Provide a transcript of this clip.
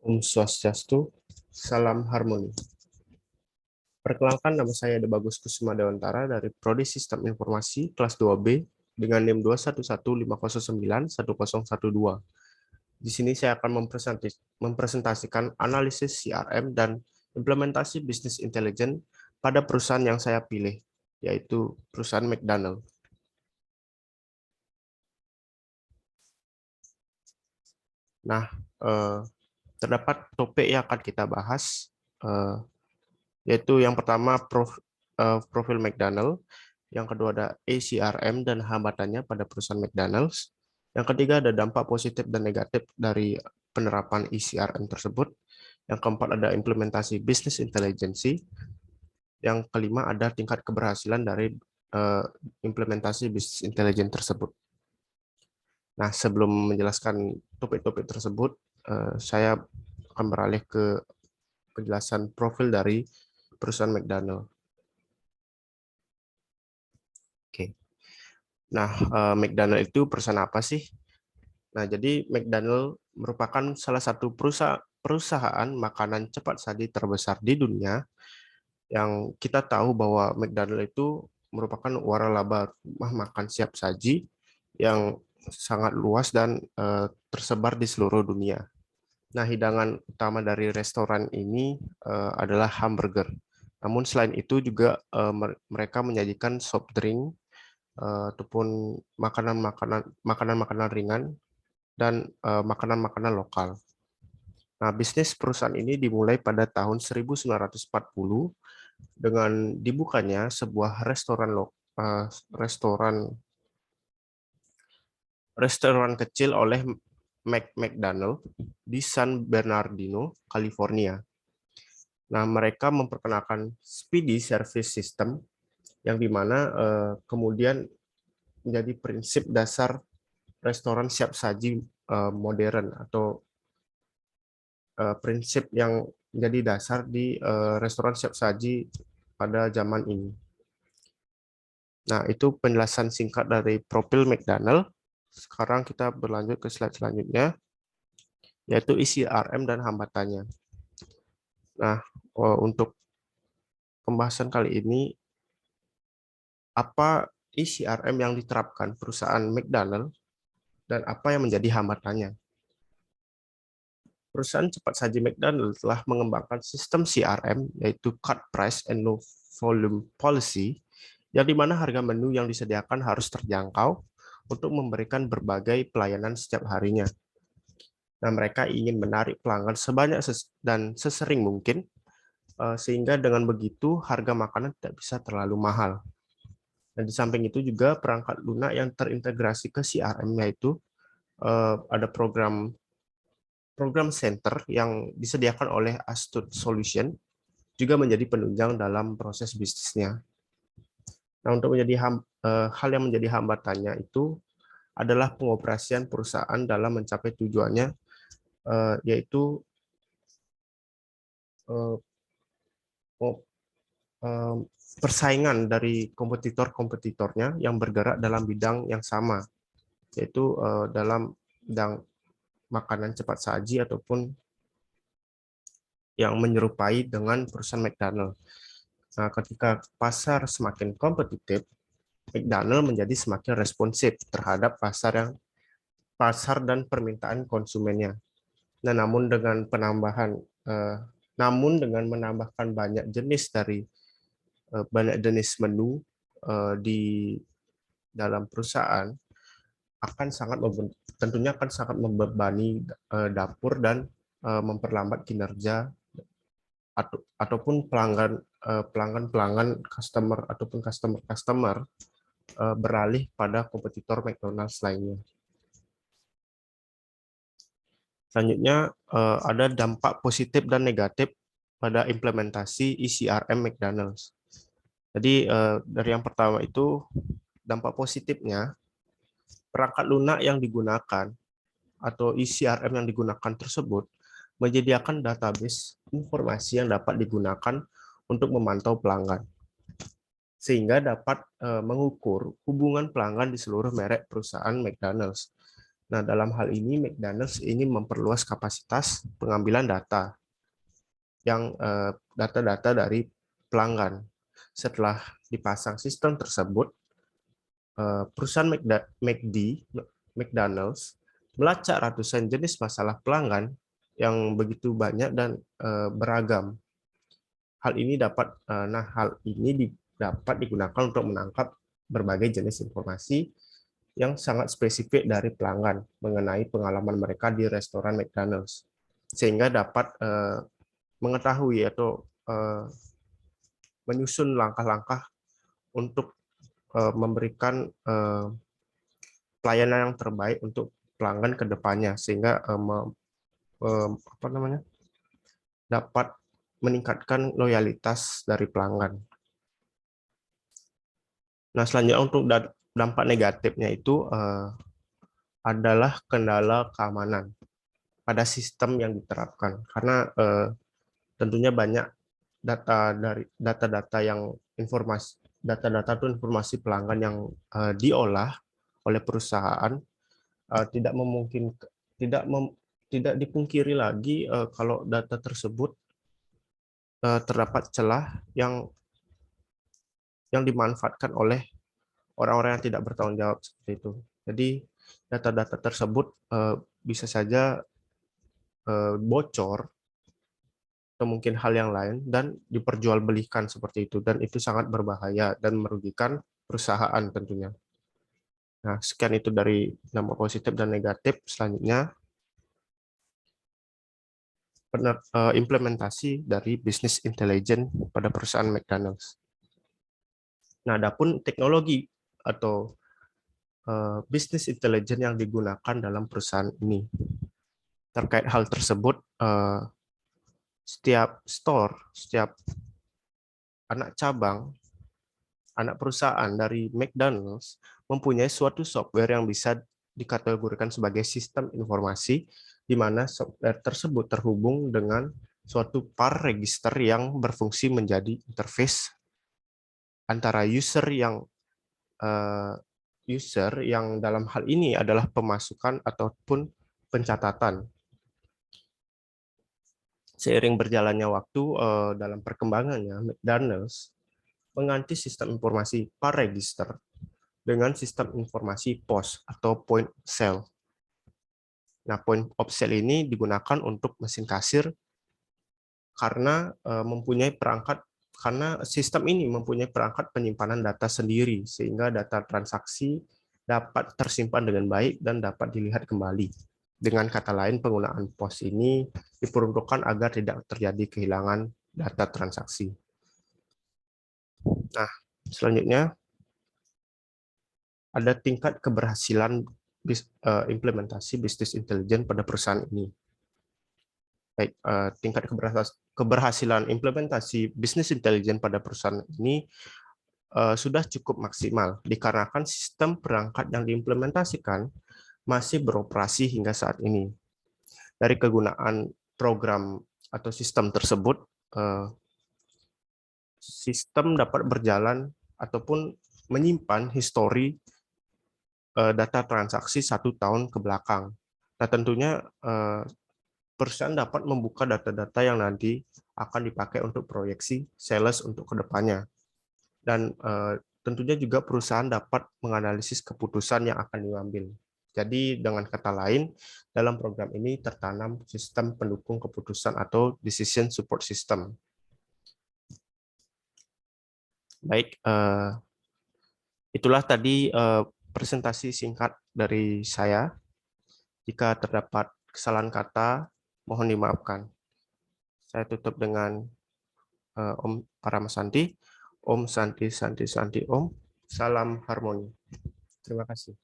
Om Swastiastu, salam harmoni. Perkenalkan, nama saya Ade Bagus Kusuma Dewantara dari Prodi Sistem Informasi kelas 2B dengan NIM 21150910112. Di sini saya akan mempresentasikan analisis CRM dan implementasi bisnis intelijen pada perusahaan yang saya pilih, yaitu perusahaan McDonald. Nah, terdapat topik yang akan kita bahas, yaitu yang pertama profil McDonald, yang kedua ada ACRM dan hambatannya pada perusahaan McDonald's, yang ketiga ada dampak positif dan negatif dari penerapan ECRM tersebut, yang keempat ada implementasi business intelligence, yang kelima ada tingkat keberhasilan dari implementasi business intelligence tersebut. Nah, sebelum menjelaskan topik-topik tersebut, saya akan beralih ke penjelasan profil dari perusahaan McDonald. Oke. Nah, McDonald itu perusahaan apa sih? Nah, jadi McDonald merupakan salah satu perusahaan makanan cepat saji terbesar di dunia, yang kita tahu bahwa McDonald itu merupakan waralaba rumah makan siap saji yang sangat luas dan tersebar di seluruh dunia. Nah, hidangan utama dari restoran ini adalah hamburger. Namun selain itu juga mereka menyajikan soft drink ataupun makanan-makanan ringan dan makanan-makanan lokal. Nah, bisnis perusahaan ini dimulai pada tahun 1940 dengan dibukanya sebuah restoran kecil oleh McDonald di San Bernardino, California. Nah, mereka memperkenalkan Speedy Service System yang dimana kemudian menjadi prinsip dasar restoran siap saji modern, atau prinsip yang menjadi dasar di restoran siap saji pada zaman ini. Nah, itu penjelasan singkat dari profil McDonald. Sekarang kita berlanjut ke slide selanjutnya, yaitu isi RM dan hambatannya. Nah, untuk pembahasan kali ini, apa isi RM yang diterapkan perusahaan McDonald dan apa yang menjadi hambatannya? Perusahaan cepat saji McDonald telah mengembangkan sistem CRM, yaitu Cut Price and Low Volume Policy, yang di mana harga menu yang disediakan harus terjangkau untuk memberikan berbagai pelayanan setiap harinya. Nah, mereka ingin menarik pelanggan sebanyak dan sesering mungkin, sehingga dengan begitu harga makanan tidak bisa terlalu mahal. Dan di samping itu juga perangkat lunak yang terintegrasi ke CRM, yaitu ada program center yang disediakan oleh Astute Solution, juga menjadi penunjang dalam proses bisnisnya. Nah, untuk hal yang menjadi hambatannya itu adalah pengoperasian perusahaan dalam mencapai tujuannya, yaitu persaingan dari kompetitor-kompetitornya yang bergerak dalam bidang yang sama, yaitu dalam bidang makanan cepat saji ataupun yang menyerupai dengan perusahaan McDonald. Nah, ketika pasar semakin kompetitif, McDonald menjadi semakin responsif terhadap pasar dan permintaan konsumennya. Nah, namun dengan menambahkan banyak jenis menu di dalam perusahaan tentunya akan sangat membebani dapur dan memperlambat kinerja ataupun pelanggan customer beralih pada kompetitor McDonald's lainnya. Selanjutnya ada dampak positif dan negatif pada implementasi ECRM McDonald's. Jadi dari yang pertama itu dampak positifnya, perangkat lunak yang digunakan atau ECRM yang digunakan tersebut menyediakan database informasi yang dapat digunakan untuk memantau pelanggan, sehingga dapat mengukur hubungan pelanggan di seluruh merek perusahaan McDonald's. Nah, dalam hal ini McDonald's ingin memperluas kapasitas pengambilan data yang data-data dari pelanggan. Setelah dipasang sistem tersebut, perusahaan McDonald's melacak ratusan jenis masalah pelanggan yang begitu banyak dan beragam. Hal ini dapat digunakan untuk menangkap berbagai jenis informasi yang sangat spesifik dari pelanggan mengenai pengalaman mereka di restoran McDonald's, sehingga dapat mengetahui atau menyusun langkah-langkah untuk memberikan pelayanan yang terbaik untuk pelanggan ke depannya, sehingga dapat meningkatkan loyalitas dari pelanggan. Nah, selanjutnya untuk dampak negatifnya itu adalah kendala keamanan pada sistem yang diterapkan, karena tentunya banyak data-data yang data-data itu informasi pelanggan yang diolah oleh perusahaan, tidak memungkinkan tidak dipungkiri lagi kalau data tersebut terdapat celah yang dimanfaatkan oleh orang-orang yang tidak bertanggung jawab seperti itu. Jadi data-data tersebut bisa saja bocor atau mungkin hal yang lain dan diperjualbelikan seperti itu, dan itu sangat berbahaya dan merugikan perusahaan tentunya. Nah, sekian itu dari dampak positif dan negatif. Selanjutnya implementasi dari bisnis intelijen pada perusahaan McDonald's. Nah, adapun teknologi atau bisnis intelijen yang digunakan dalam perusahaan ini. Terkait hal tersebut, setiap store, setiap anak cabang, anak perusahaan dari McDonald's mempunyai suatu software yang bisa dikategorikan sebagai sistem informasi, di mana software tersebut terhubung dengan suatu par register yang berfungsi menjadi interface antara user yang dalam hal ini adalah pemasukan ataupun pencatatan. Seiring berjalannya waktu dalam perkembangannya, McDonald's mengganti sistem informasi par register dengan sistem informasi POS atau point of sale. Nah, point of sale ini digunakan untuk mesin kasir karena sistem ini mempunyai perangkat penyimpanan data sendiri, sehingga data transaksi dapat tersimpan dengan baik dan dapat dilihat kembali. Dengan kata lain, penggunaan POS ini diperuntukkan agar tidak terjadi kehilangan data transaksi. Nah, selanjutnya ada tingkat keberhasilan implementasi bisnis intelijen pada perusahaan ini. Baik, tingkat keberhasilan implementasi bisnis intelijen pada perusahaan ini sudah cukup maksimal dikarenakan sistem perangkat yang diimplementasikan masih beroperasi hingga saat ini. Dari kegunaan program atau sistem tersebut, sistem dapat berjalan ataupun menyimpan histori data transaksi 1 tahun ke belakang. Nah, tentunya perusahaan dapat membuka data-data yang nanti akan dipakai untuk proyeksi sales untuk kedepannya. Dan tentunya juga perusahaan dapat menganalisis keputusan yang akan diambil. Jadi dengan kata lain, dalam program ini tertanam sistem pendukung keputusan atau decision support system. Baik, itulah tadi presentasi singkat dari saya. Jika terdapat kesalahan kata, mohon dimaafkan. Saya tutup dengan Om Paramasanti. Om Santi Santi Santi Om. Salam harmoni. Terima kasih.